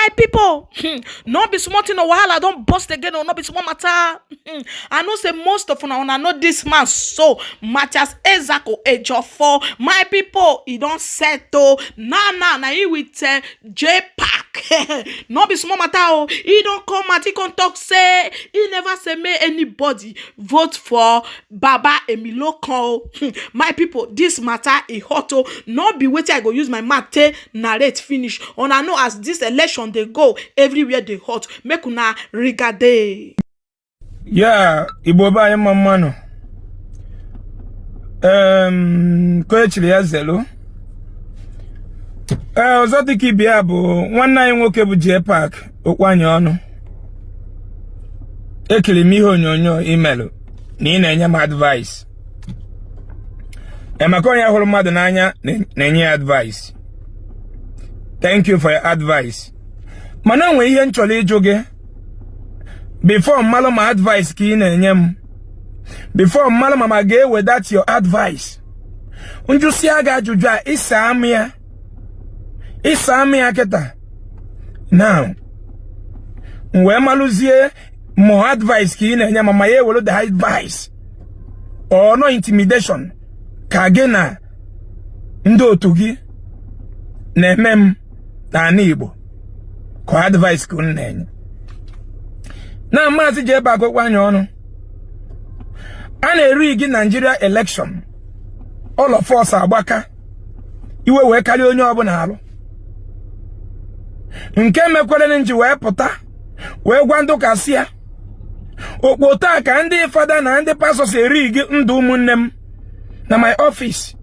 My people, not be smart in a Wahala, don't bust again or not be small matter. I know say most of una know this man so Mathias Ezeaku Ejiofor. My people, he don't settle. Now he with Jpac. Not be small matter. Oh, he don't come at he can talk say he never say may anybody vote for Baba Emiloko. My people, this matter is hot. Not be waiting I go use my mouth to narrate finish. On I know as this election they go everywhere they hot. Make una regade. Yeah, Iboba Yamano. Coach Liazelo. Zotiki Biabo, 19 wokebu Jpac, Okwanyono. Ekili miho nyonyo email. Nina nyama advice. Emakonya holomado nanya nenye advice. Thank you for your advice. Mana we ihe nchole joge. Before malo my advice ki nenyem. Before malo mama ge with that your advice. Unjusi aga jujwa isamia. Isamia keta. Now. We maluzie more advice ki nenyem mama ye wolo the advice. Or no intimidation. Kagena ndo tugi nemem na nibo ko advice kun nenye na mazi Jpac okwanyono ana erigi Nigeria election all of us agbaka iwe we kali onye obuna alu nke mekwele nji we puta we gwandu kasia okpota ka ndi fada na ndi pastors erigi ndu umunnem na my office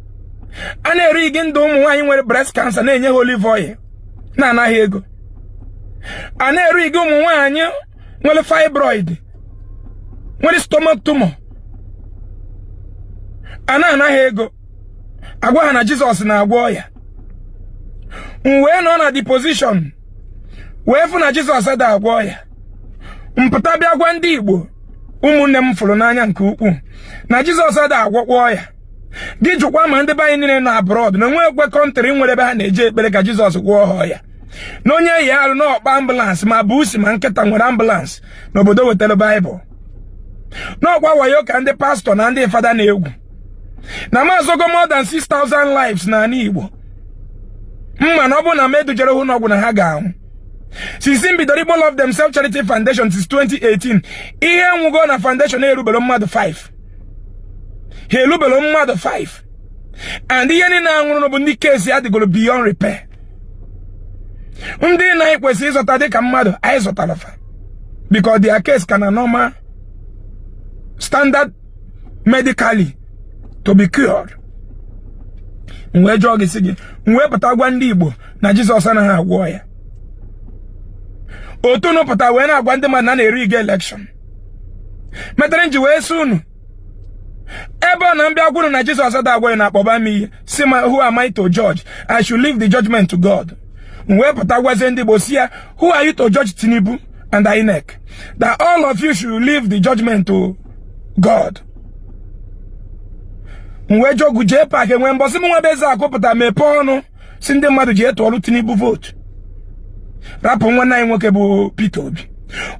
ana erigi ndu umu nwanyi nwere breast cancer na enye olive oil na anaghị ego ana erigi umu nwanyi nwere fibroid nwere stomach tumor ana anaghị ego agwa ha na Jesus na agwọ ya wee nọ na deposition wee fu na Jesus ada agwọ ya mpụta bịa gwa ndị Igbo ụmụnne m fụrụ n'anya nke ukwuu na Jesus ada agwọkwa ya gị jụkwa ma ndị banye niile na abroad na nwe ekwe country nwere ebe ha na-eje ekpere ka Jesus gwọọ ya na onye ya arụ n'ọkpa ambulance ma busi ma nkịta nwere ambulance n'obodo wetara Bible n'ọkwa wayo ka ndị pastor na ndị fada na-egwu na mazogo more than 6,000 lives na ana Igbo mma na ọ bụ na medujere hụ n'ọgwụ na ha ga-anwụ since bidoro Igbo Love Themselves Charity Foundation since 2018 ihe nwugo na foundation erubere mmadụ 5 he elubelo mmadụ 5 and ihe ni na anwụrụ bụ ndị case adịgoro beyond repair ndị na ekwesị ịzọta dị ka mmadụ anyị zọtara fa because their case can normal standard medically to be cured nwe jọgị si gị nwe pụta gwa ndị Igbo na Jesus anaghị agwọ ya otu nụ pụta wee na-agwa ndị mmadụ na eri election metere nji wee sị unu ebe na mbịa gwuru na Jesus ada agwọ ya na akpọba m ihe si ma who am I to judge? I should leave the judgment to God. Wee pụta gwazie ndị Igbo si ya who are you to judge Tinubu and INEC? That all of you should leave the judgment to God. Wee jogu Jpac enwe mbọsị m nwe beze akụpụta mepe ọnụ si ndị mmadụ ji etu ọrụ Tinubu vote rapụ nwanne anyị nwoke bụ Peter Obi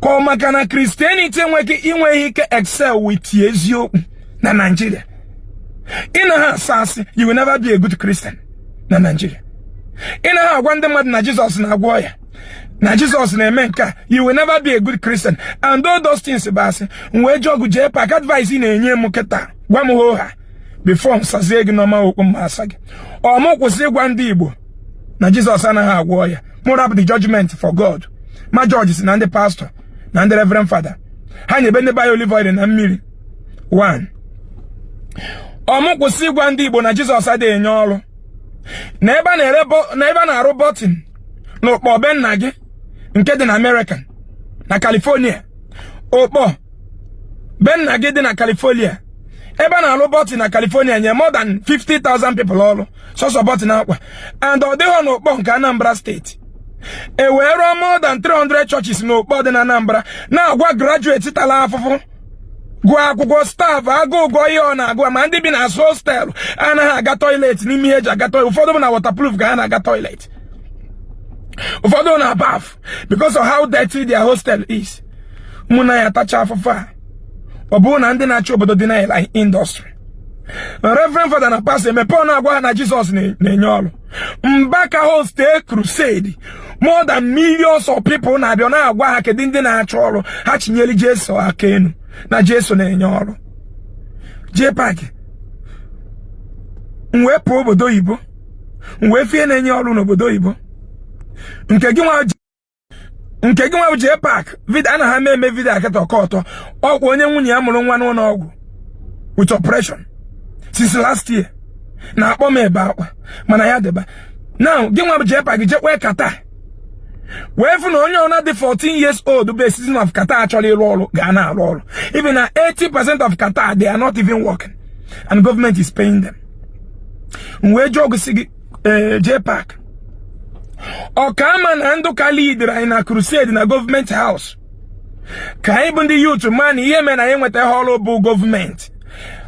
ka ọ maka na Christianity inweghị ike excel with eziokwu na Nigeria. Ina ha asasị, you will never be a good Christian na Nigeria. Ina ha agwa ndị mmadụ na Jesus na agwọ ya na Jesus na-eme nke you will never be a good Christian and all those things basị wee jogu Jpac advice ị na-enye m kịta gwa m ho ha before nsazie gị n'ọma okwu m asa gị ọ mụ kwụsị ịgwa ndị Igbo na Jesus anaghị agwọ ya mụ rapụ the judgment for God ma George na ndị pastor na ndị reverend father ha nyebe ndị bayo olive oil na mmiri 1 ọ mụ kwụsị ịgwa ndị Igbo na Jesus adịghị enye ọrụ na ebe a na-arụ bọtin n'okpọ be nna gị nke dị na American na California okpọ be nna gị dị na California ebe a na-arụ bọtin na California nye more than 50,000 people ọrụ sọsọ bọtin akwa and ọ dịghọ n'okpọ nke Anambra steeti e wee rụọ more than 300 churches n'okpọ dị na Anambra na-agwa graduate tala afụfụ gụọ akwụkwọ staff agụ ụgwọ ihe ọ na-agụ ma ndị bi na hostel anaghị aga toilet n'ime ihe eji aga toilet ụfọdụ bụ na waterproof ka ha na-aga toilet ụfọdụ na bath because of how dirty their hostel is. Muna ya tacha afụfa ọ bụrụ na ndị na-achị obodo dị na industry. Reverend Father na pastor emepe ọ na-agwa ha na Jesus na-enye ọrụ. Mbaka host a crusade, more than millions of people na-abịa na-agwa ha kedu ndị na-achọ ọrụ ha chinyeli Jesu aka enu na Jesu na-enye ọrụ. Jpac mwepụ obodo oyibo mwefie na-enye ọrụ n'obodo oyibo. Nke gị nwa Jpac video ana ha eme video akata ọkọtọ ọkwa onye nwunye ya mụrụ nwa n'ụlọ ọgwụ with operation since last year na akpọ m ebe akwa mana ya deba. Now gị nwa Jpac jekwe kata wee fụ na onye ọna dị 14 years old bụ citizen of Qatar achọrọ ịrụ ọrụ ga na-arụ ọrụ. Even na 80% of Qatar they are not even working and government is paying them. Wee jụọ gị gị Jpac ọkama na ndụ ka leader anyị na crusade na government house ka anyị bụ ndị youth man ihe mere na anyị nweta ọrụ bụ government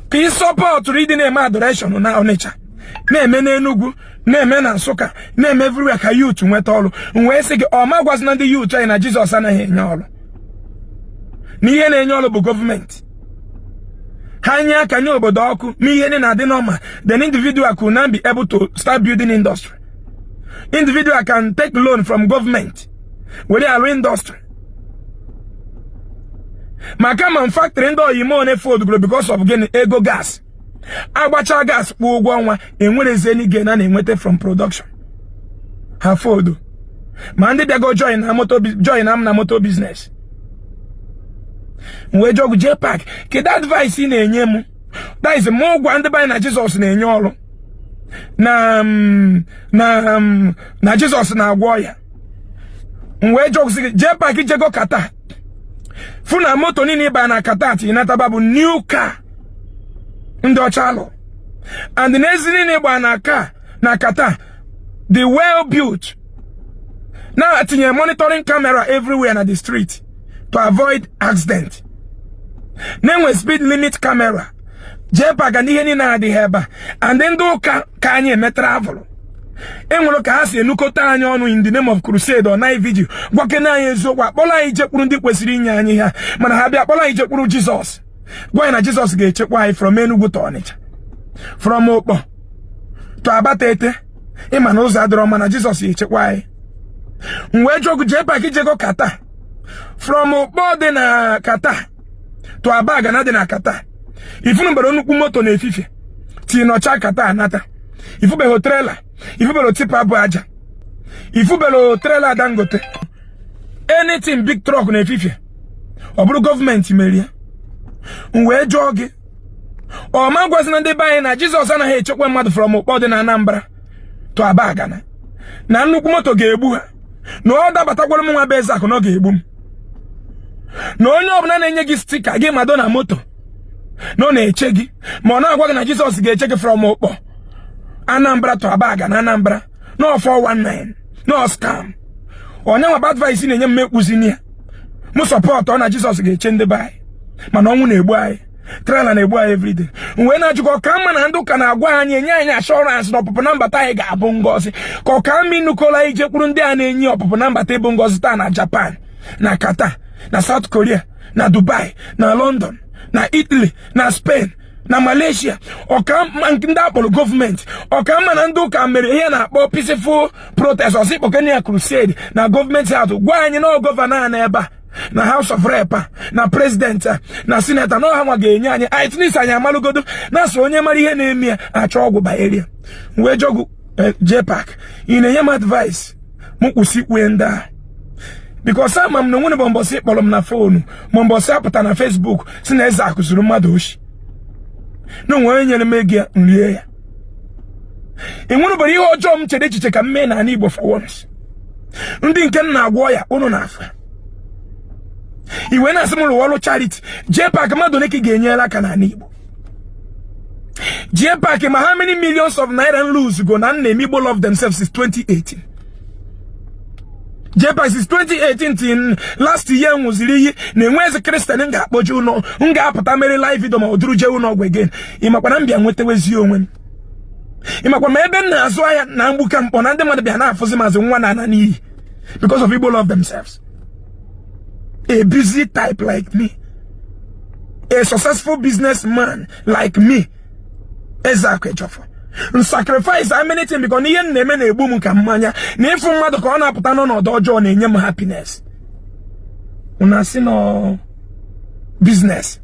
ka ị support reading na-eme adoration na Onitsha na-eme na Enugu na-eme na Nsụka na-eme everywhere ka youth nweta ọrụ. Wee sị gị ọma gwazi na ndị youth anyị na Jesus anaghị enye ọrụ na ihe na-enye ọrụ bụ government. Ha nye aka nye obodo ọkụ ma ihe na-adị normal, then individual could not be able to start building industry. Individual can take loan from government with their industry. Maka manufacturing do yimo ne food grow because of getting ego gas. Agbacha gas kwu ụgwọ ọnwa enwerezi any gain na enwete from production. Ha food. Ma ndị bịago join am na motor business. Mwe jogu Jpac ke that advice ị na-enye m. That is more gwa ndị banye na Jesus na-enye ọrụ. Na Jesus na-agwọ ya. Mwe jogu Jpac jego Qatar. Funa moto nini ba na Qatar ti nataba bụ new car. Ndị ọcha alụ. And the next nini ba na car na Qatar the well built. Now atinye monitoring camera everywhere na the street to avoid accident. Nenwe speed limit camera. Jpac and ihe ni na adị heba. And then do ka anyị eme travel. Enwere ka ha si enukọta anyị ọnụ in the name of crusade or night video. Gwake na anyị eziokwu akpọla anyị jekwuru ndị kwesịrị inye anyị ha. Mana ha bịa akpọla anyị jekwuru Jesus. Gwa na Jesus ga-echekwa anyị from Enugu to Onitsha. From Okpo to Abatete. Ịma na ụzọ adịrọ mana Jesus ga-echekwa anyị. Mwe jogu Jpac jego Qatar. From Okpo dị na Qatar to Abaga na dị na Qatar. Ifunu bero nnukwu moto na efifie. Ti nocha Qatar anata. Ifu bero trailer. Ifu bero tipa bụ aja. Ifu bero trailer Dangote. Anything big truck na efifie. Ọ bụrụ government merie. Mwe jogi. Ọ ma gwazi na ndị banye na Jesus anaghị echekwa mmadụ from Okpo dị na Anambra to Abaga na nnukwu moto ga-egbu ha. Na ọ dabatakwara m nwa bụ Ezeaku na ọ ga-egbu m. Na onye ọbụla na-enye gị stika gị mado na moto no na-eche gị ma ọ na-agwa gị na Jesus ga-eche gị from Okpo Anambra to Abaga na Anambra no 419 no scam. Onye nwa bad advice na-enye m ekpuzini ya m support ọ na Jesus ga-eche ndị baị mana ọnwụ na-egbu anyị trailer na-egbu anyị everyday. Mgbe na-ajụkọ ka mma na ndụ ka na-agwa anyị enye anyị assurance na ọpụpụ na mbata anyị ga-abụ ngọzi ka ọ ka mma ịnụkọla ije kwuru ndị a na-enye ọpụpụ na mbata ịbụ ngọzi taa na Japan na Qatar na South Korea na Dubai na London na Italy na Spain na Malaysia. Ọkamma ndị akpọrọ gọọmenti ọkamma na ndị ụka mere ihe na-akpọ peaceful protest ọsịkpọkenia crusade na gọọmenti house. Gwa anyị na gọvanọ na ebe a na House of Rep na president na senator na ha nwa ga-enye anyị at least anyị amalụgodo na so onye mara ihe na-eme ya achọ ọgwụ banyere. Wee jogu Jpac ị na-enye m advice m kwụsịkwe ndị a because ama m na nwere mbọsị kpọrọ m na phone ma mbọsị apụta na Facebook si na Ezeaku zuru mmadụ oshi na onwe nyere m ego nrie ya. Enwere bụrụ ihe ọjọọ m chere echiche ka m mee na Igbo for once. Ndị nke m na-agwọ ya unu na-afụ iwe na-asị m lụọ ọrụ charity. Jpac mmadụ ole ka ga-enyere aka na Igbo. Jpac ma how many millions of naira lose go na nne Igbo love themselves since 2018. Jpac since 2018 till last year nwụziri iyi na enwezi Christian ga-akpọje ụlọ m ga-apụta mere live video ma oduru je ụlọ ọgwụ again. Ịmakwa na m bịa nwetewezi onwe m. Ịmakwa ma ebe m na-azụ ahịa na mgbuka mkpọ na ndị mmadụ bịa na-afụzi mazị nwa na ana n'iyi because of people love themselves. A busy type like me, a successful businessman like me, Ezeaku Ejiofor, sacrifice how many things because niye neme na egbu m ka mmanya na ifu mmadụ ka ọ na-apụta n'ọnọdụ ọjọọ na-enye m happiness. Una si no business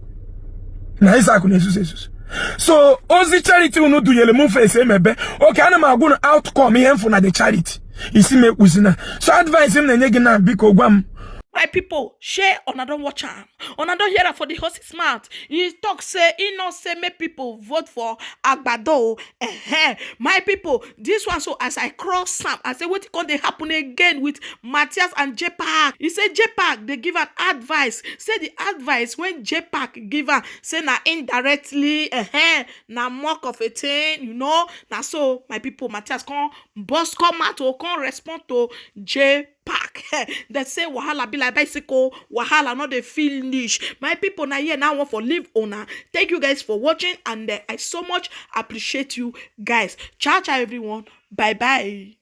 na Ezeaku na-esusu. So ozi charity unu dunyele mu face emebe okay ana m agụ na outcome ihe mfu na the charity isi me kuzina. So advice m na-enye gị na biko gwa m. My people, share on I don't watch am. On I don't hear that for the horse's mouth. He talk say, he not say make people vote for Agbado. My people, this one so as I cross Sam, I say what can they happen again with Mathias and Jpac? He said Jpac they give an advice. Say the advice when Jpac give her say na indirectly, na mock of a thing, you know. Na so my people, Mathias come out or come respond to Jpac. They say wahala be like bicycle, wahala not the finish. My people now here now want for live owner. Thank you guys for watching and I so much appreciate you guys. Ciao ciao everyone. Bye bye.